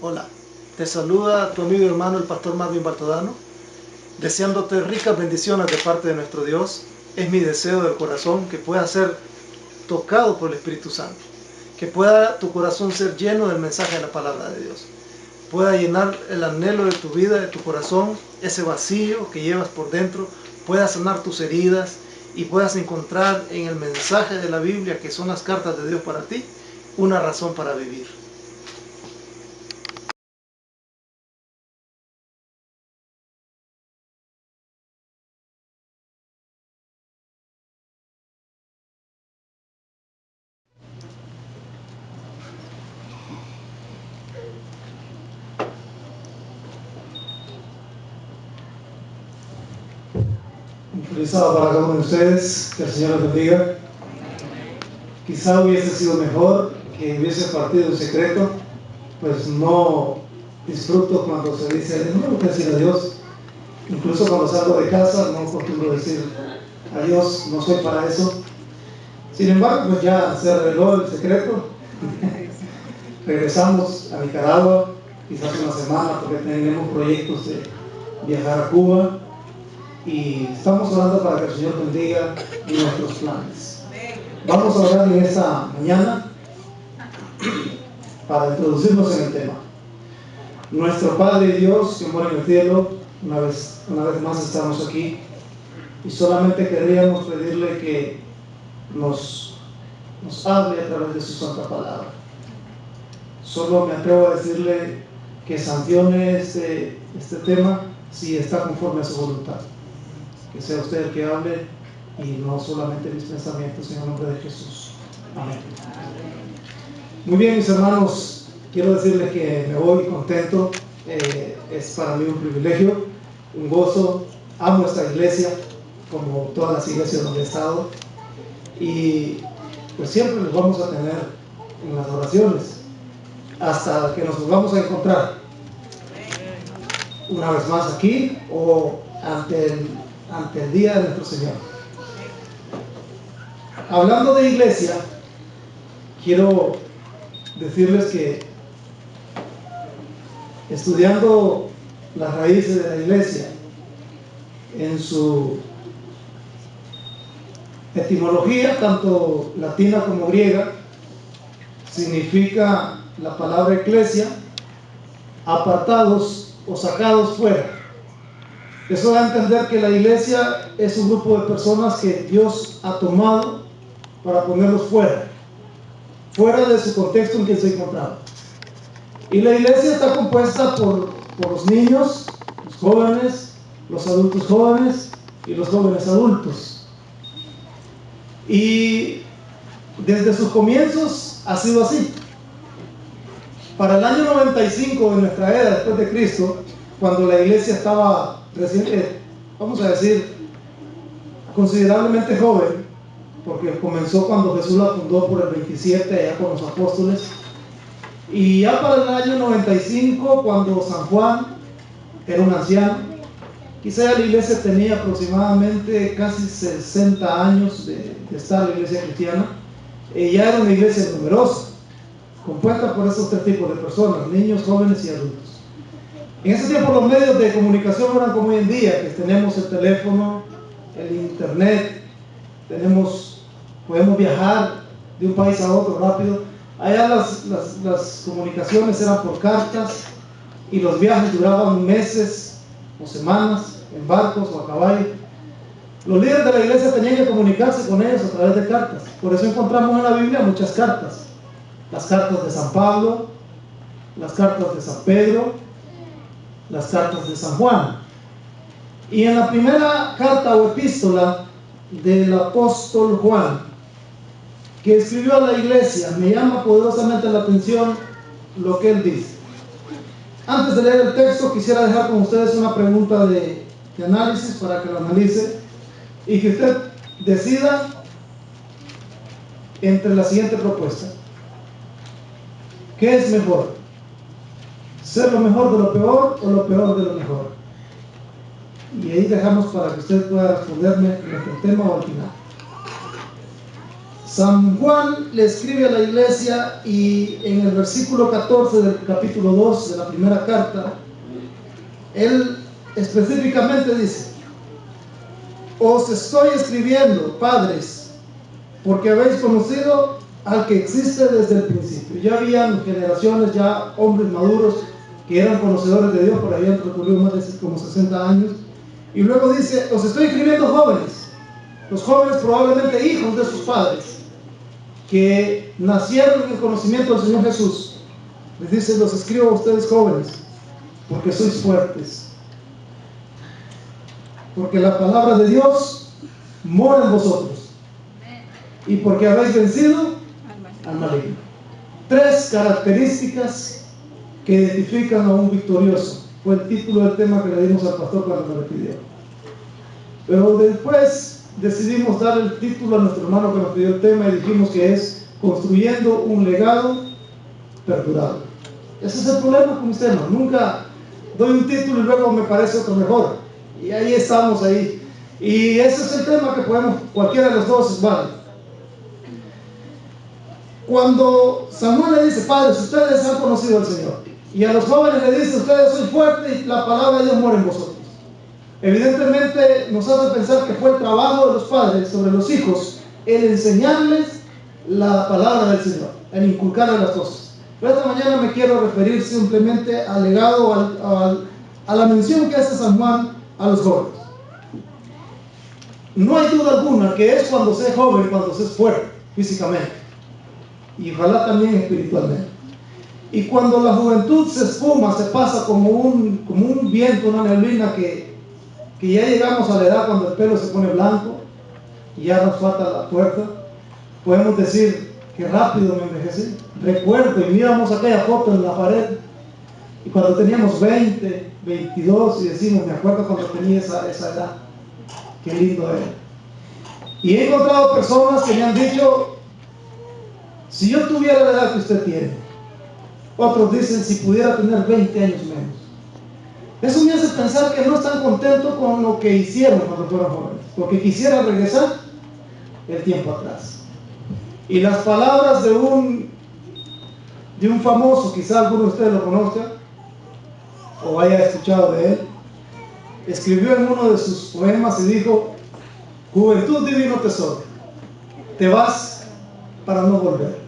Hola, te saluda tu amigo y hermano el pastor Marvin Bartodano, deseándote ricas bendiciones de parte de nuestro Dios. Es mi deseo del corazón que puedas ser tocado por el Espíritu Santo, que pueda tu corazón ser lleno del mensaje de la palabra de Dios, pueda llenar el anhelo de tu vida, de tu corazón, ese vacío que llevas por dentro, pueda sanar tus heridas y puedas encontrar en el mensaje de la Biblia, que son las cartas de Dios para ti, una razón para vivir. Feliz sábado para cada uno de ustedes, que el Señor los bendiga. Quizá hubiese sido mejor que hubiese partido en secreto, pues no disfruto cuando se dice, no que decir adiós. Incluso cuando salgo de casa no acostumbro decir adiós, no soy para eso. Sin embargo, pues ya se reveló el secreto. Regresamos a Nicaragua, quizás una semana, porque tenemos proyectos de viajar a Cuba. Y estamos orando para que el Señor bendiga nuestros planes. Vamos a orar en esta mañana para introducirnos en el tema. Nuestro Padre Dios que mora en el cielo, una vez más estamos aquí y solamente querríamos pedirle que nos hable a través de su santa palabra. Solo me atrevo a decirle que sancione este tema si está conforme a su voluntad. Que sea usted el que hable y no solamente mis pensamientos, en el nombre de Jesús. Amén. Muy bien, mis hermanos, quiero decirles que me voy contento. Es para mí un privilegio, un gozo. Amo esta iglesia, como todas las iglesias donde he estado. Y pues siempre los vamos a tener en las oraciones, hasta que nos volvamos a encontrar una vez más aquí o ante el día de nuestro Señor. Hablando de iglesia, quiero decirles que estudiando las raíces de la iglesia en su etimología, tanto latina como griega, significa la palabra eclesia, apartados o sacados fuera. Eso da a entender que la iglesia es un grupo de personas que Dios ha tomado para ponerlos fuera de su contexto en que se encontraba. Y la iglesia está compuesta por los niños, los jóvenes, los adultos jóvenes y los jóvenes adultos. Y desde sus comienzos ha sido así. Para el año 95 de nuestra era, después de Cristo, cuando la iglesia estaba recién, vamos a decir, considerablemente joven, porque comenzó cuando Jesús la fundó por el 27, allá con los apóstoles. Y ya para el año 95, cuando San Juan era un anciano, quizá ya la iglesia tenía aproximadamente casi 60 años de estar en la iglesia cristiana, ya era una iglesia numerosa, compuesta por esos tres tipos de personas, niños, jóvenes y adultos. En ese tiempo los medios de comunicación no eran como hoy en día, que tenemos el teléfono, el internet, podemos viajar de un país a otro rápido. Allá las comunicaciones eran por cartas y los viajes duraban meses o semanas en barcos o a caballo. Los líderes de la iglesia tenían que comunicarse con ellos a través de cartas. Por eso encontramos en la Biblia muchas cartas. Las cartas de San Pablo, las cartas de San Pedro, las cartas de San Juan. Y en la primera carta o epístola del apóstol Juan, que escribió a la iglesia, me llama poderosamente la atención lo que él dice. Antes de leer el texto, quisiera dejar con ustedes una pregunta de análisis para que lo analice y que usted decida entre la siguiente propuesta. ¿Qué es mejor? ¿Ser lo mejor de lo peor o lo peor de lo mejor? Y ahí dejamos para que usted pueda responderme en el tema o al final. San Juan le escribe a la iglesia y en el versículo 14 del capítulo 2 de la primera carta, él específicamente dice: os estoy escribiendo, padres, porque habéis conocido al que existe desde el principio. Ya habían generaciones, ya hombres maduros que eran conocedores de Dios, por ahí han transcurrido más de como 60 años. Y luego dice: os estoy escribiendo jóvenes. Los jóvenes, probablemente hijos de sus padres, que nacieron en el conocimiento del Señor Jesús. Les dice: los escribo a ustedes jóvenes, porque sois fuertes, porque la palabra de Dios mora en vosotros, y porque habéis vencido al maligno. Tres características que identifican a un victorioso. Fue el título del tema que le dimos al pastor cuando me lo pidió. Pero después decidimos dar el título a nuestro hermano que nos pidió el tema y dijimos que es construyendo un legado perdurable. Ese es el problema con mis temas. Nunca doy un título y luego me parece otro mejor. Y ahí estamos ahí. Y ese es el tema que podemos, cualquiera de los dos es válido. Cuando Samuel le dice: padres, ustedes han conocido al Señor, y a los jóvenes le dice: ustedes son fuertes y la palabra de Dios mora en vosotros, evidentemente nos hace pensar que fue el trabajo de los padres sobre los hijos el enseñarles la palabra del Señor, el inculcarles las cosas. Pero esta mañana me quiero referir simplemente al legado, a la mención que hace San Juan a los jóvenes. No hay duda alguna que es cuando se es joven, cuando se es fuerte físicamente, y ojalá también espiritualmente. Y cuando la juventud se espuma, se pasa como un viento, una neblina, que ya llegamos a la edad cuando el pelo se pone blanco y ya nos falta la fuerza, podemos decir: que rápido me envejecí. Recuerdo, y miramos aquella foto en la pared, y cuando teníamos 20, 22, y decimos: me acuerdo cuando tenía esa edad, qué lindo era. Y he encontrado personas que me han dicho: si yo tuviera la edad que usted tiene. Otros dicen: si pudiera tener 20 años menos. Eso me hace pensar que no están contentos con lo que hicieron cuando fueron jóvenes, porque quisiera regresar el tiempo atrás. Y las palabras de un famoso, quizá alguno de ustedes lo conozca o haya escuchado de él, escribió en uno de sus poemas y dijo: juventud, divino tesoro, te vas para no volver.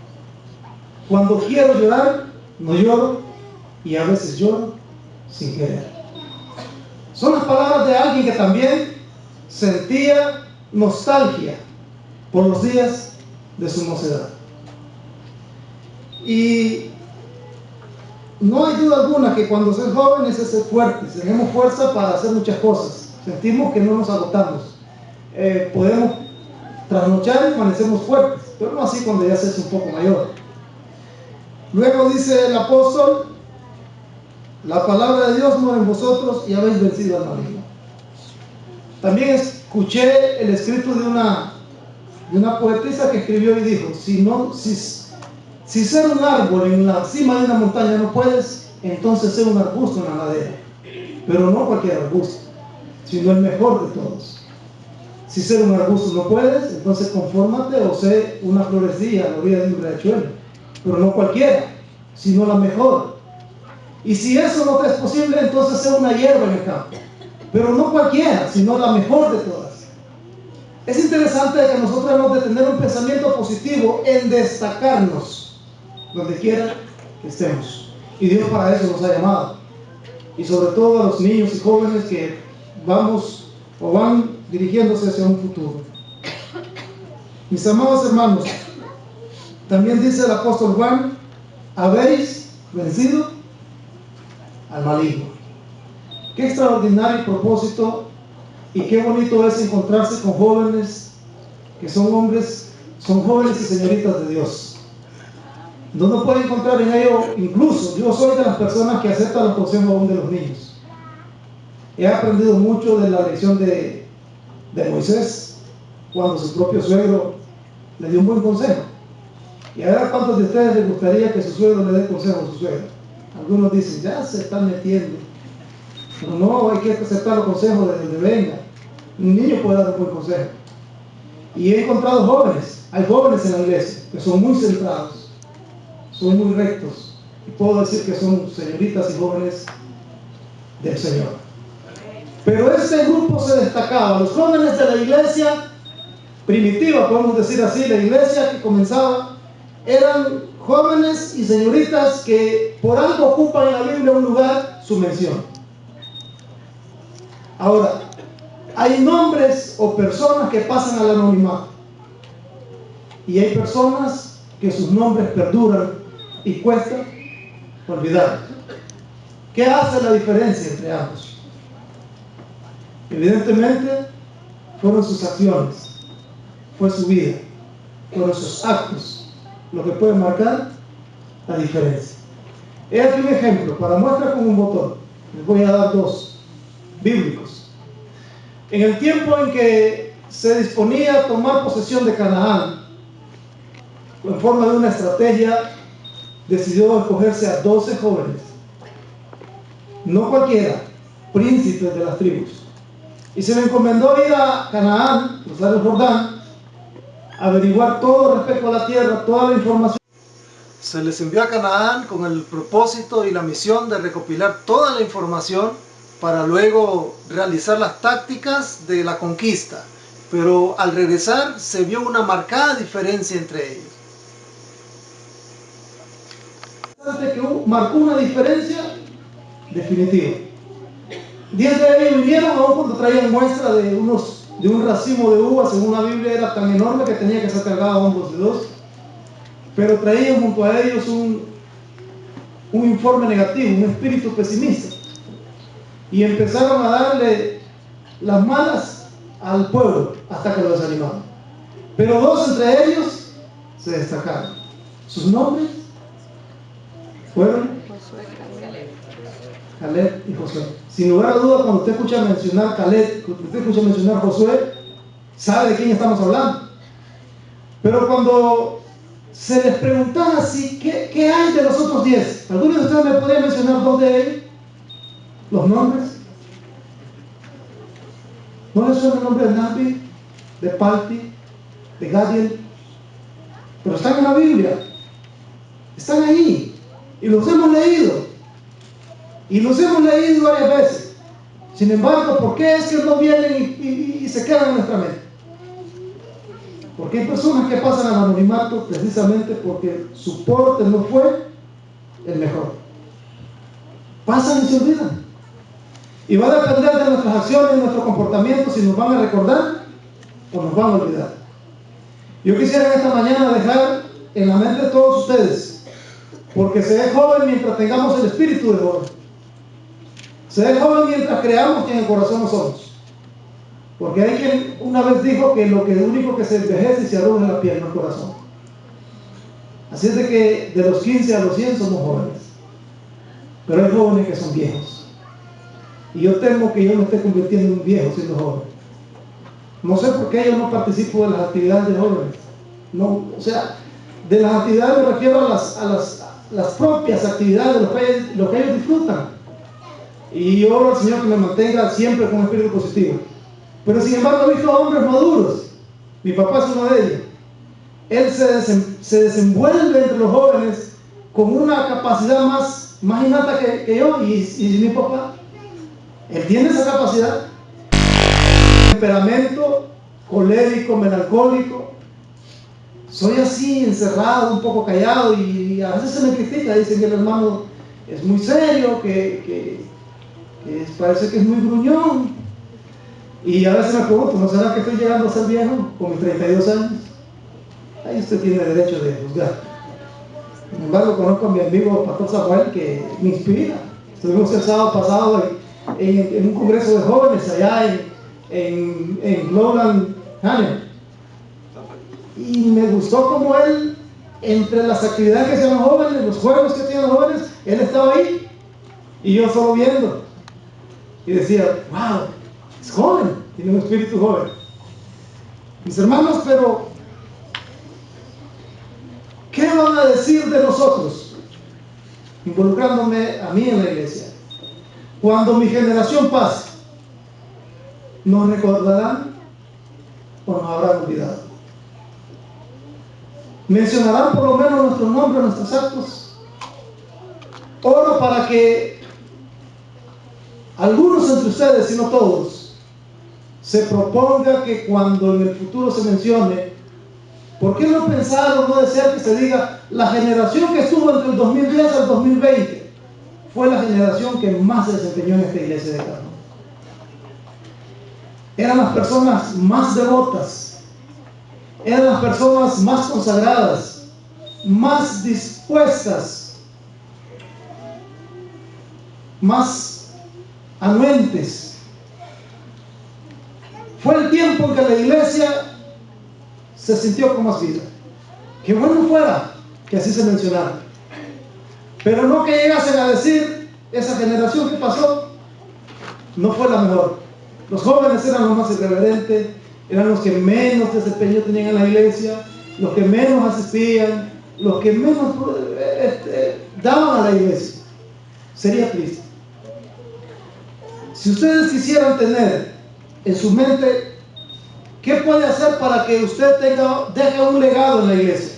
Cuando quiero llorar, no lloro, y a veces lloro sin querer. Son las palabras de alguien que también sentía nostalgia por los días de su mocedad. Y no hay duda alguna que cuando somos jóvenes es ser fuertes, tenemos fuerza para hacer muchas cosas, sentimos que no nos agotamos, podemos trasnochar y permanecemos fuertes, pero no así cuando ya se es un poco mayor. Luego dice el apóstol: la palabra de Dios mora en vosotros y habéis vencido al maligno. También escuché el escrito de una poetisa que escribió y dijo: si ser un árbol en la cima de una montaña no puedes, entonces ser un arbusto en la ladera. Pero no cualquier arbusto, sino el mejor de todos. Si ser un arbusto no puedes, entonces confórmate o sé una florecilla a la orilla de un riachuelo, pero no cualquiera, sino la mejor. Y si eso no te es posible, entonces sé una hierba en el campo, pero no cualquiera, sino la mejor de todas. Es interesante que nosotros debemos de tener un pensamiento positivo en destacarnos donde quiera que estemos, y Dios para eso nos ha llamado, y sobre todo a los niños y jóvenes que vamos o van dirigiéndose hacia un futuro. Mis amados hermanos, también dice el apóstol Juan: habéis vencido al maligno. Qué extraordinario propósito, y qué bonito es encontrarse con jóvenes que son jóvenes y señoritas de Dios. No puede encontrar en ello. Incluso yo soy de las personas que aceptan los consejos aún de los niños. He aprendido mucho de la lección de Moisés, cuando su propio suegro le dio un buen consejo. Y a ver a cuántos de ustedes les gustaría que su suegro le dé consejo a su suegro. Algunos dicen: ya se están metiendo. Pero no, hay que aceptar los consejos de donde venga. Un niño puede dar un buen consejo. Y he encontrado jóvenes, hay jóvenes en la iglesia que son muy centrados, son muy rectos. Y puedo decir que son señoritas y jóvenes del Señor. Pero este grupo se destacaba. Los jóvenes de la iglesia primitiva, podemos decir así, la iglesia que comenzaba, eran jóvenes y señoritas que por algo ocupan en la Biblia un lugar, su mención. Ahora, hay nombres o personas que pasan al anonimato. Y hay personas que sus nombres perduran y cuesta olvidar. ¿Qué hace la diferencia entre ambos? Evidentemente, fueron sus acciones, fue su vida, fueron sus actos, lo que puede marcar la diferencia. He aquí un ejemplo, para muestra con un botón. Les voy a dar dos, bíblicos. En el tiempo en que se disponía a tomar posesión de Canaán, en forma de una estrategia, decidió escogerse a 12 jóvenes, no cualquiera, príncipes de las tribus, y se le encomendó ir a Canaán, cruzar el Jordán, averiguar todo respecto a la tierra, toda la información. Se les envió a Canaán con el propósito y la misión de recopilar toda la información para luego realizar las tácticas de la conquista, pero al regresar se vio una marcada diferencia entre ellos. Que marcó una diferencia definitiva. 10 de ellos vinieron, aún cuando traían muestra de un racimo de uvas. Según la Biblia era tan enorme que tenía que ser cargado a hombros de 2, pero traían junto a ellos un informe negativo, un espíritu pesimista, y empezaron a darle las malas al pueblo hasta que lo desanimaron. Pero 2 entre ellos se destacaron. Sus nombres fueron Caleb y Josué. Sin lugar a dudas, cuando usted escucha mencionar Caleb, cuando usted escucha mencionar Josué, sabe de quién estamos hablando. Pero cuando se les preguntaba así, ¿qué hay de los otros 10? ¿Alguno de ustedes me podría mencionar 2 de ellos? ¿Los nombres? ¿No les suena el nombre de Nabi, de Palti, de Gadiel? Pero están en la Biblia. Están ahí. Y los hemos leído. Y los hemos leído varias veces. Sin embargo, ¿por qué es que no vienen y se quedan en nuestra mente? Porque hay personas que pasan al anonimato precisamente porque su porte no fue el mejor. Pasan y se olvidan. Y va a depender de nuestras acciones, de nuestro comportamiento, si nos van a recordar o nos van a olvidar. Yo quisiera en esta mañana dejar en la mente de todos ustedes, porque se es joven mientras tengamos el espíritu de joven. Se es joven mientras creamos que en el corazón no somos. Porque hay quien una vez dijo que lo único que se envejece y se arruga es la piel, no el corazón. Así es de que de los 15 a los 100 somos jóvenes. Pero hay jóvenes que son viejos. Y yo temo que yo me esté convirtiendo en un viejo siendo joven. No sé por qué yo no participo de las actividades de jóvenes. No, o sea, de las actividades me refiero a las propias actividades de lo que ellos disfrutan. Y yo oro al Señor que me mantenga siempre con un espíritu positivo. Pero sin embargo he visto a hombres maduros. Mi papá es uno de ellos. Él se desenvuelve entre los jóvenes con una capacidad más innata que yo y mi papá. Él tiene esa capacidad. Temperamento colérico, melancólico. Soy así, encerrado, un poco callado, y a veces se me critica. Dicen que el hermano es muy serio, que parece que es muy gruñón. Y a veces me pregunto, ¿no será que estoy llegando a ser viejo con mis 32 años? Ahí usted tiene derecho de juzgar. Sin embargo, conozco a mi amigo Pastor Samuel, que me inspira. Estuvimos el sábado pasado en un congreso de jóvenes allá en Lowland Canyon. Y me gustó como él, entre las actividades que hacían los jóvenes, los juegos que hacían los jóvenes, él estaba ahí y yo solo viendo. Y decía, wow, es joven, tiene un espíritu joven. Mis hermanos, pero ¿qué van a decir de nosotros? Involucrándome a mí en la iglesia. Cuando mi generación pase, ¿nos recordarán o nos habrán olvidado. ¿Mencionarán por lo menos nuestros nombres, nuestros actos? Oro para que algunos entre ustedes, si no todos, se proponga que cuando en el futuro se mencione, ¿por qué no pensar o no desear que se diga la generación que estuvo entre el 2010 al 2020 fue la generación que más se desempeñó en esta iglesia de Carmen? Eran las personas más devotas, eran las personas más consagradas, más dispuestas, más anuentes. Fue el tiempo en que la iglesia se sintió con más vida. Que bueno fuera que así se mencionara, pero no que llegasen a decir esa generación que pasó no fue la mejor. Los jóvenes eran los más irreverentes, eran los que menos desempeño tenían en la iglesia, los que menos asistían, los que menos daban a la iglesia. Sería triste. Si ustedes quisieran tener en su mente qué puede hacer para que usted deje un legado en la iglesia,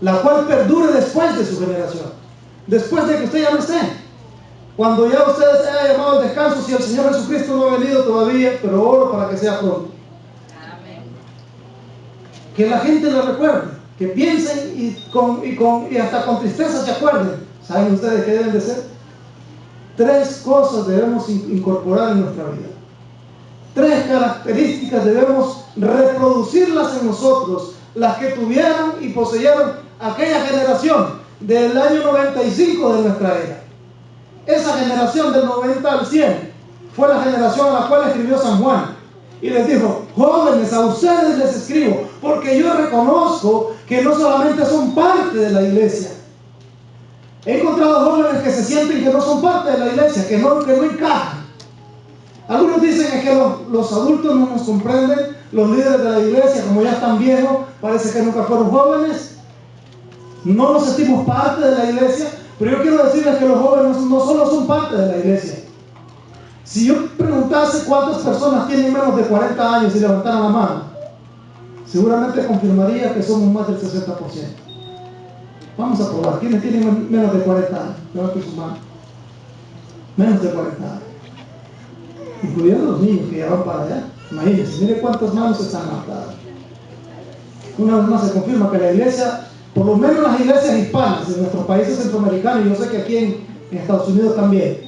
la cual perdure después de su generación, después de que usted ya no esté, cuando ya usted se haya llamado al descanso, si el Señor Jesucristo no ha venido todavía, pero oro para que sea pronto. Amén. Que la gente lo recuerde, que piensen y hasta con tristeza se acuerden. ¿Saben ustedes qué deben de ser? 3 cosas debemos incorporar en nuestra vida. 3 características debemos reproducirlas en nosotros, las que tuvieron y poseyeron aquella generación del año 95 de nuestra era. Esa generación del 90 al 100 fue la generación a la cual escribió San Juan y les dijo: jóvenes, a ustedes les escribo porque yo reconozco que no solamente son parte de la iglesia. He encontrado jóvenes que se sienten que no son parte de la iglesia, que no encajan. Algunos dicen que los adultos no nos comprenden, los líderes de la iglesia, como ya están viejos, parece que nunca fueron jóvenes, no nos sentimos parte de la iglesia. Pero yo quiero decirles que los jóvenes no solo son parte de la iglesia. Si yo preguntase cuántas personas tienen menos de 40 años y levantaran la mano, seguramente confirmaría que somos más del 60%. Vamos a probar. ¿Quiénes tienen menos de 40 años? Levanten su mano. Menos de 40 años. Incluyendo los niños que ya van para allá. Imagínense, miren cuántas manos están levantadas. Una vez más se confirma que la iglesia, por lo menos las iglesias hispanas de nuestros países centroamericanos, y yo sé que aquí en Estados Unidos también,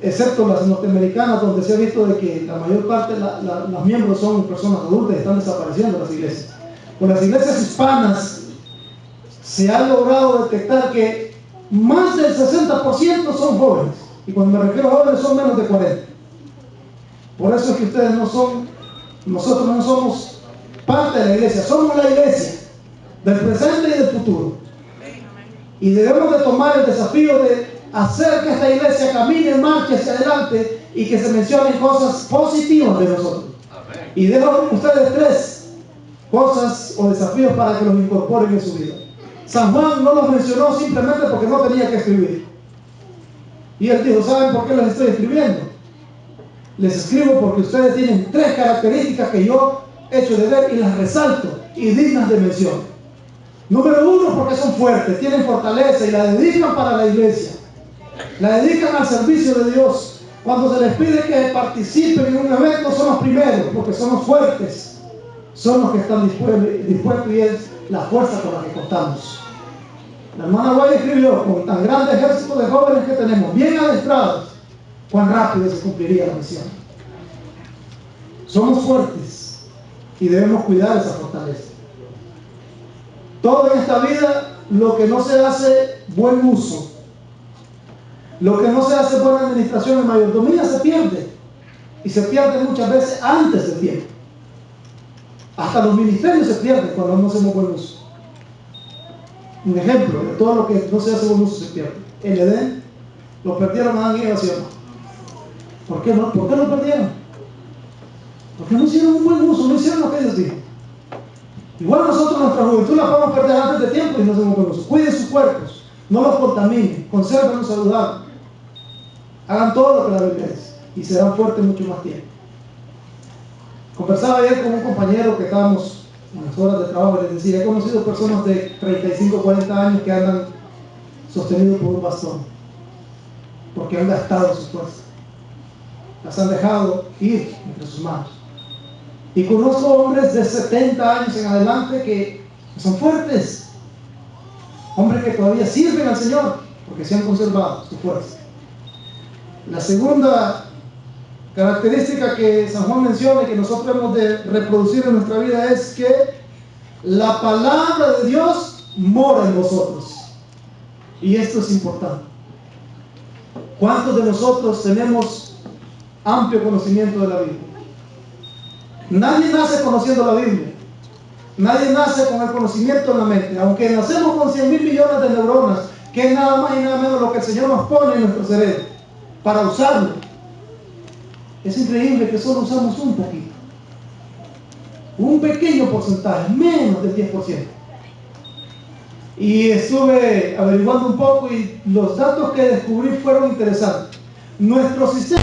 excepto las norteamericanas, donde se ha visto de que la mayor parte de los miembros son personas adultas y están desapareciendo las iglesias. Con las iglesias hispanas se ha logrado detectar que más del 60% son jóvenes, y cuando me refiero a jóvenes son menos de 40. Por eso es que ustedes nosotros no somos parte de la iglesia, somos la iglesia del presente y del futuro. Y debemos de tomar el desafío de hacer que esta iglesia camine, marche hacia adelante y que se mencionen cosas positivas de nosotros. Y dejo ustedes 3 cosas o desafíos para que los incorporen en su vida. San Juan no los mencionó simplemente porque no tenía que escribir. Y él dijo: ¿saben por qué les estoy escribiendo? Les escribo porque ustedes tienen 3 características que yo he hecho de ver y las resalto y dignas de mención. Número 1, porque son fuertes, tienen fortaleza y la dedican para la iglesia. La dedican al servicio de Dios. Cuando se les pide que participen en un evento, son los primeros, porque son los fuertes, son los que están dispuestos y es la fuerza con la que contamos. La hermana Guay escribió: con tan grande ejército de jóvenes que tenemos, bien adestrados, cuán rápido se cumpliría la misión. Somos fuertes y debemos cuidar esa fortaleza. Todo en esta vida, lo que no se hace buen uso, lo que no se hace buena administración y mayordomía, se pierde. Y se pierde muchas veces antes del tiempo. Hasta los ministerios se pierden cuando no hacemos buen uso. Un ejemplo de todo lo que no se hace buen uso se pierde. El Edén lo perdieron a Adán y Eva, ¿sí o no? ¿Por qué no? ¿Por qué lo perdieron? Porque no hicieron un buen uso, no hicieron lo que ellos dijeron. Igual nosotros nuestra juventud la podemos perder antes de tiempo y no hacemos buen uso. Cuiden sus cuerpos, no los contaminen, consérvenlos saludables. Hagan todo lo que la Biblia dice y serán fuertes mucho más tiempo. Conversaba ayer con un compañero que estábamos en las horas de trabajo y les decía, he conocido personas de 35, 40 años que andan sostenidos por un bastón, porque han gastado su fuerza, las han dejado ir entre sus manos. Y conozco hombres de 70 años en adelante que son fuertes, hombres que todavía sirven al Señor, porque se han conservado su fuerza. La segunda característica que San Juan menciona y que nosotros hemos de reproducir en nuestra vida es que la palabra de Dios mora en vosotros. Y esto es importante. ¿Cuántos de nosotros tenemos amplio conocimiento de la Biblia? Nadie nace conociendo la Biblia. Nadie nace con el conocimiento en la mente. Aunque nacemos con 100.000 millones de neuronas, que es nada más y nada menos lo que el Señor nos pone en nuestro cerebro para usarlo. Es increíble que solo usamos un poquito. Un pequeño porcentaje, menos del 10%. Y estuve averiguando un poco y los datos que descubrí fueron interesantes. Nuestro sistema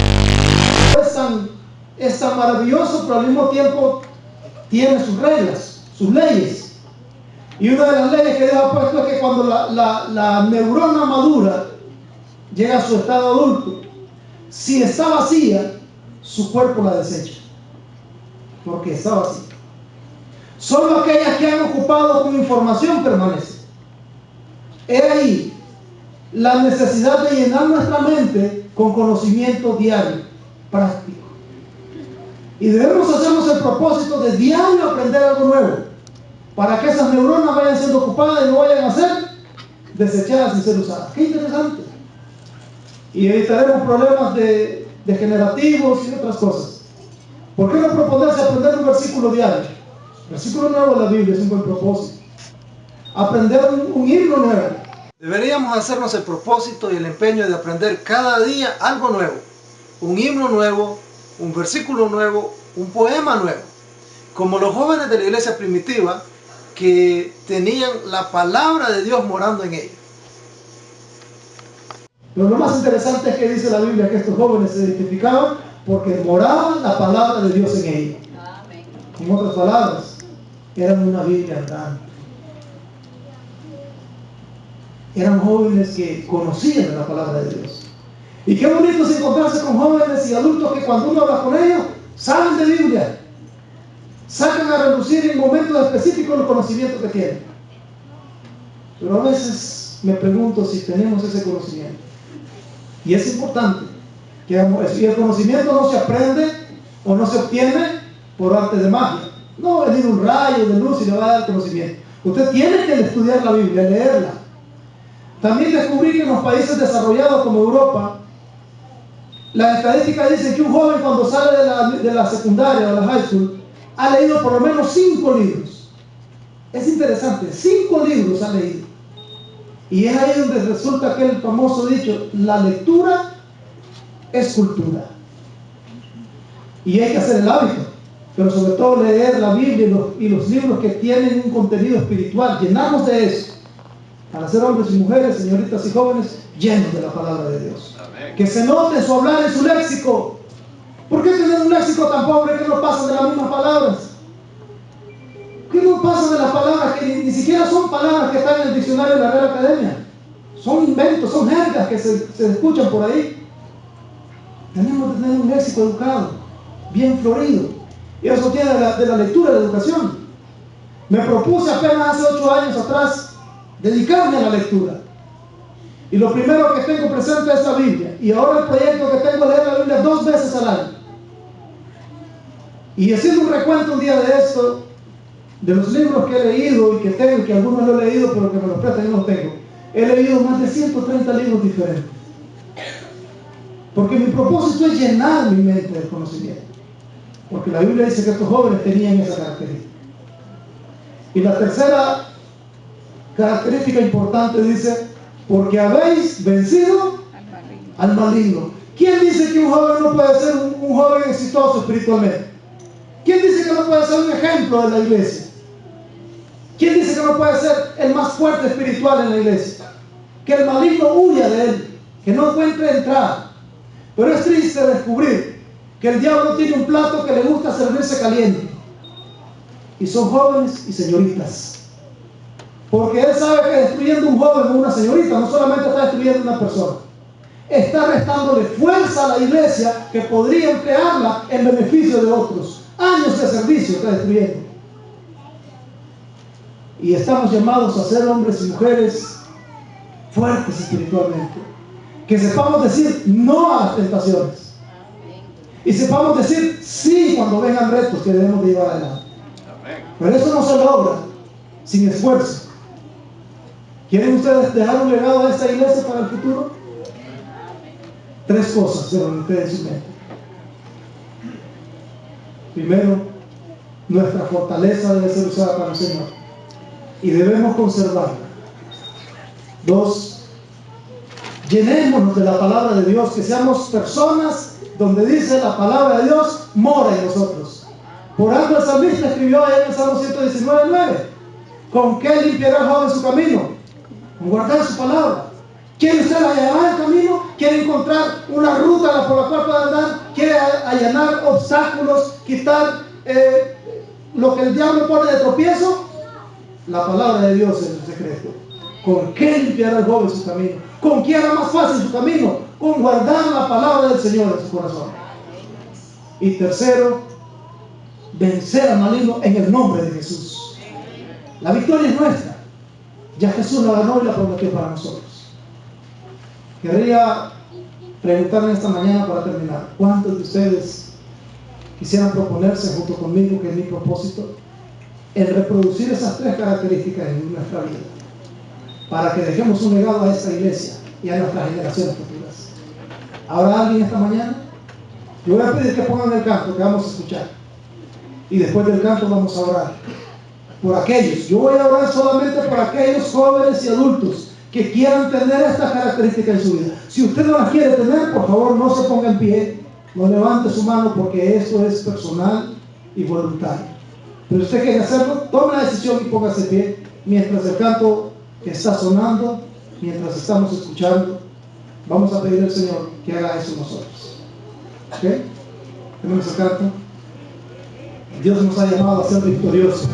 es tan maravilloso, pero al mismo tiempo tiene sus reglas, sus leyes. Y una de las leyes que Dios ha puesto es que cuando la neurona madura, llega a su estado adulto, si está vacía, su cuerpo la desecha, porque está vacía. Solo aquellas que han ocupado con información permanecen. He ahí la necesidad de llenar nuestra mente con conocimiento diario, práctico. Y debemos hacernos el propósito de diario aprender algo nuevo, para que esas neuronas vayan siendo ocupadas y no vayan a ser desechadas sin ser usadas. ¡Qué interesante! Y evitaremos problemas degenerativos y otras cosas. ¿Por qué no proponerse aprender un versículo diario? Versículo nuevo de la Biblia es un buen propósito. Aprender un himno nuevo. Deberíamos hacernos el propósito y el empeño de aprender cada día algo nuevo. Un himno nuevo, un versículo nuevo, un poema nuevo. Como los jóvenes de la iglesia primitiva que tenían la palabra de Dios morando en ellos. Pero lo más interesante es que dice la Biblia que estos jóvenes se identificaban porque moraba la palabra de Dios en ellos. Amén. En otras palabras, eran una Biblia andante. Eran jóvenes que conocían la palabra de Dios. Y qué bonito es encontrarse con jóvenes y adultos que cuando uno habla con ellos, saben de Biblia. Sacan a relucir en momentos específicos los conocimientos que tienen. Pero a veces me pregunto si tenemos ese conocimiento. Y es importante que hagamos eso. Y el conocimiento no se aprende o no se obtiene por arte de magia. No va a venir un rayo de luz y le va a dar conocimiento. Usted tiene que estudiar la Biblia, leerla. También descubrí que en los países desarrollados como Europa, las estadísticas dicen que un joven cuando sale de la secundaria o de la high school ha leído por lo menos 5 libros. Es interesante, 5 libros ha leído. Y es ahí donde resulta aquel famoso dicho, la lectura es cultura. Y hay que hacer el hábito, pero sobre todo leer la Biblia y los libros que tienen un contenido espiritual, llenarnos de eso, para ser hombres y mujeres, señoritas y jóvenes, llenos de la palabra de Dios. Amén. Que se note su hablar en su léxico. ¿Por qué tener un léxico tan pobre que no pasa de las mismas palabras? ¿Qué no pasa de las palabras que ni siquiera son palabras que están en el diccionario de la Real Academia? Son inventos, son jergas que se escuchan por ahí. Tenemos que tener un léxico educado, bien florido. Y eso tiene de la lectura, de la educación. Me propuse apenas hace 8 años atrás dedicarme a la lectura. Y lo primero que tengo presente es la Biblia. Y ahora el proyecto que tengo es leer la Biblia 2 veces al año. Y haciendo un recuento un día de esto, de los libros que he leído y que tengo, y que algunos no he leído, pero que me los prestan y no los tengo, he leído más de 130 libros diferentes. Porque mi propósito es llenar mi mente de conocimiento. Porque la Biblia dice que estos jóvenes tenían esa característica. Y la tercera característica importante dice, porque habéis vencido al maligno. ¿Quién dice que un joven no puede ser un joven exitoso espiritualmente? ¿Quién dice que no puede ser un ejemplo de la iglesia? ¿Quién dice que no puede ser el más fuerte espiritual en la iglesia? Que el maligno huya de él, que no encuentre entrada. Pero es triste descubrir que el diablo tiene un plato que le gusta servirse caliente. Y son jóvenes y señoritas. Porque él sabe que destruyendo un joven o una señorita no solamente está destruyendo una persona, está restándole fuerza a la iglesia que podría emplearla en beneficio de otros. Años de servicio está destruyendo. Y estamos llamados a ser hombres y mujeres fuertes espiritualmente, que sepamos decir no a las tentaciones y sepamos decir sí cuando vengan retos que debemos de llevar adelante. Pero eso no se logra sin esfuerzo. ¿Quieren ustedes dejar un legado a esta iglesia para el futuro? 3 cosas deben ustedes en su mente. Primero, nuestra fortaleza debe ser usada para el Señor y debemos conservarla. 2, llenémonos de la palabra de Dios, que seamos personas donde dice la palabra de Dios mora en nosotros. Por algo el salmista escribió ahí en el Salmo 119:9: ¿con qué limpiará el joven su camino? Con guardar su palabra. ¿Quiere usted allanar el camino? ¿Quiere encontrar una ruta por la cual pueda andar? ¿Quiere allanar obstáculos? ¿Quitar lo que el diablo pone de tropiezo? La palabra de Dios es el secreto. ¿Con qué limpiará el joven su camino? ¿Con qué hará más fácil su camino? Con guardar la palabra del Señor en su corazón. Y tercero, vencer al maligno en el nombre de Jesús. La victoria es nuestra. Ya Jesús la ganó y la prometió para nosotros. Querría preguntarle esta mañana para terminar: ¿cuántos de ustedes quisieran proponerse junto conmigo, que es mi propósito, el reproducir esas 3 características en nuestra vida, para que dejemos un legado a esta iglesia y a nuestras generaciones futuras? ¿Habrá alguien esta mañana? Yo voy a pedir que pongan el canto que vamos a escuchar, y después del canto vamos a orar por aquellos. Yo voy a orar solamente por aquellos jóvenes y adultos que quieran tener estas características en su vida. Si usted no las quiere tener, por favor no se ponga en pie, no levante su mano, porque esto es personal y voluntario. Pero si usted quiere hacerlo, tome la decisión y póngase en pie mientras el canto está sonando, mientras estamos escuchando. Vamos a pedir al Señor que haga eso nosotros. ¿Ok? Tenemos el canto. Dios nos ha llamado a ser victoriosos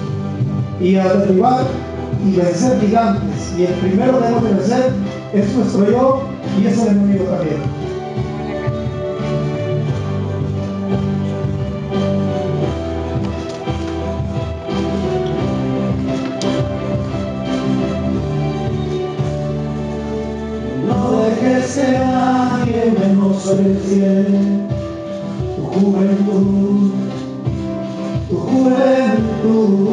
y a derribar y vencer gigantes. Y el primero que debemos de vencer es nuestro yo, y es el enemigo también. No dejes que nadie menosprecie tu juventud, tu juventud.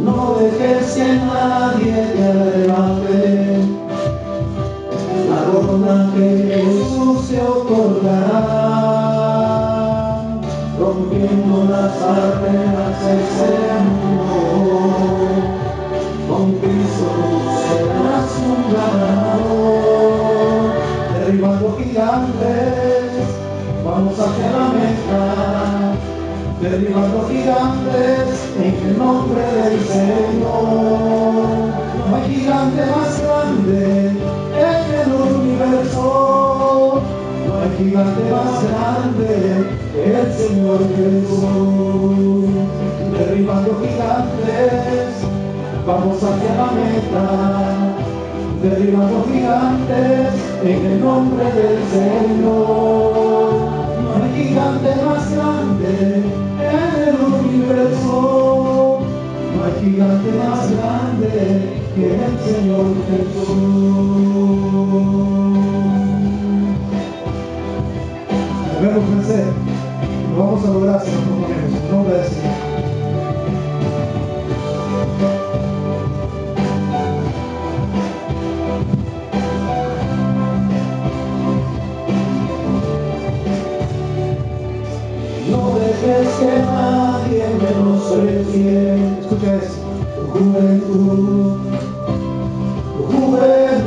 No dejes que nadie te arrebate la corona que Jesús te otorgará, rompiendo las barreras del mundo. Con Cristo serás un ganador, derribando gigantes, vamos hacia la meta, derribando gigantes en el nombre del Señor. No hay gigante más grande en el universo, no hay gigante más grande que el Señor Jesús. Derribando gigantes, vamos hacia la meta, derribando gigantes en el nombre del Señor. No hay gigante más grande en el universo, no hay gigante más grande que el Señor Jesús. Debemos vencer, lo vamos a lograr si nos proponemos en nombre del Señor. dejes que nadie menosprecie. Escucha esto. Tu juventud,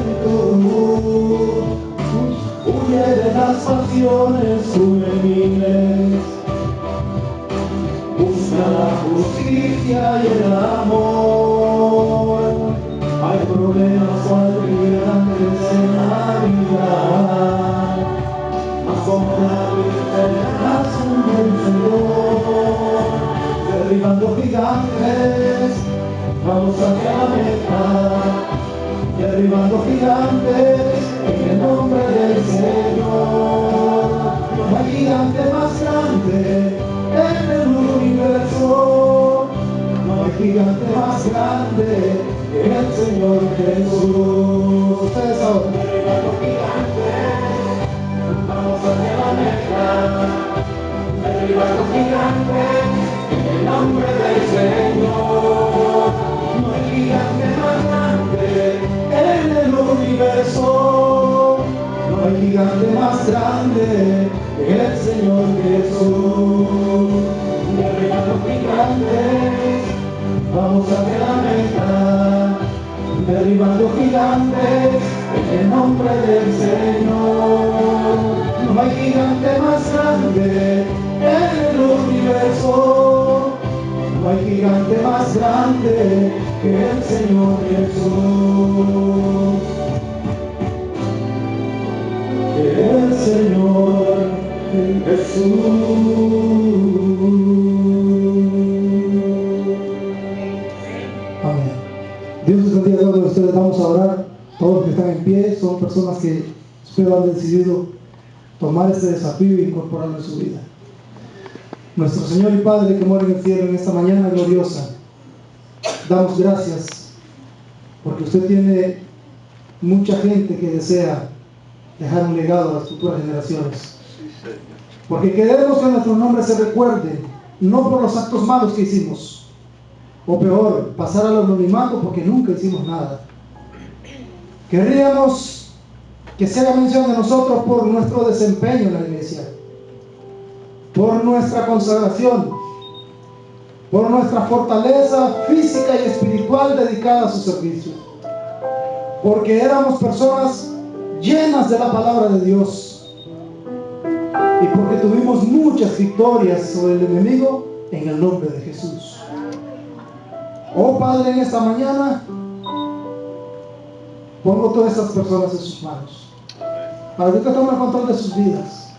huye de las pasiones juveniles, busca la justicia y el amor. Hay problemas grandes en la vida, mas con la vida hay gigante más grande que el Señor Jesús. Derribando gigantes, vamos hacia la meta. Derribando gigantes en el nombre del Señor. No hay gigante más grande en el universo. No hay gigante más grande que el Señor Jesús. Que el Señor Jesús. Amén. Dios les bendiga a todos ustedes. Vamos a orar. Todos los que están en pie son personas que espero han decidido tomar este desafío e incorporarlo en su vida. Nuestro Señor y Padre que mora en el cielo, en esta mañana gloriosa, damos gracias porque usted tiene mucha gente que desea dejar un legado a las futuras generaciones. Porque queremos que nuestro nombre se recuerde, no por los actos malos que hicimos, o peor, pasar al anonimato porque nunca hicimos nada. Querríamos que se haga mención de nosotros por nuestro desempeño en la iglesia, por nuestra consagración, por nuestra fortaleza física y espiritual dedicada a su servicio, porque éramos personas llenas de la palabra de Dios y porque tuvimos muchas victorias sobre el enemigo en el nombre de Jesús. Oh Padre, en esta mañana pongo todas estas personas en sus manos para que usted tome el control de sus vidas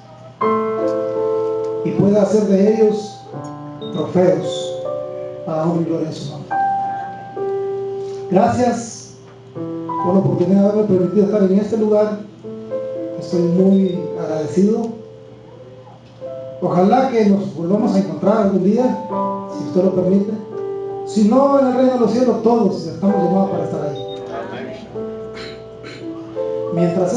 y pueda hacer de ellos trofeos para honra y gloria de su nombre. Gracias por la oportunidad de haberme permitido estar en este lugar. Estoy muy agradecido. Ojalá que nos volvamos a encontrar algún día, si usted lo permite. Si no, en el reino de los cielos todos estamos llamados para estar ahí. Mientras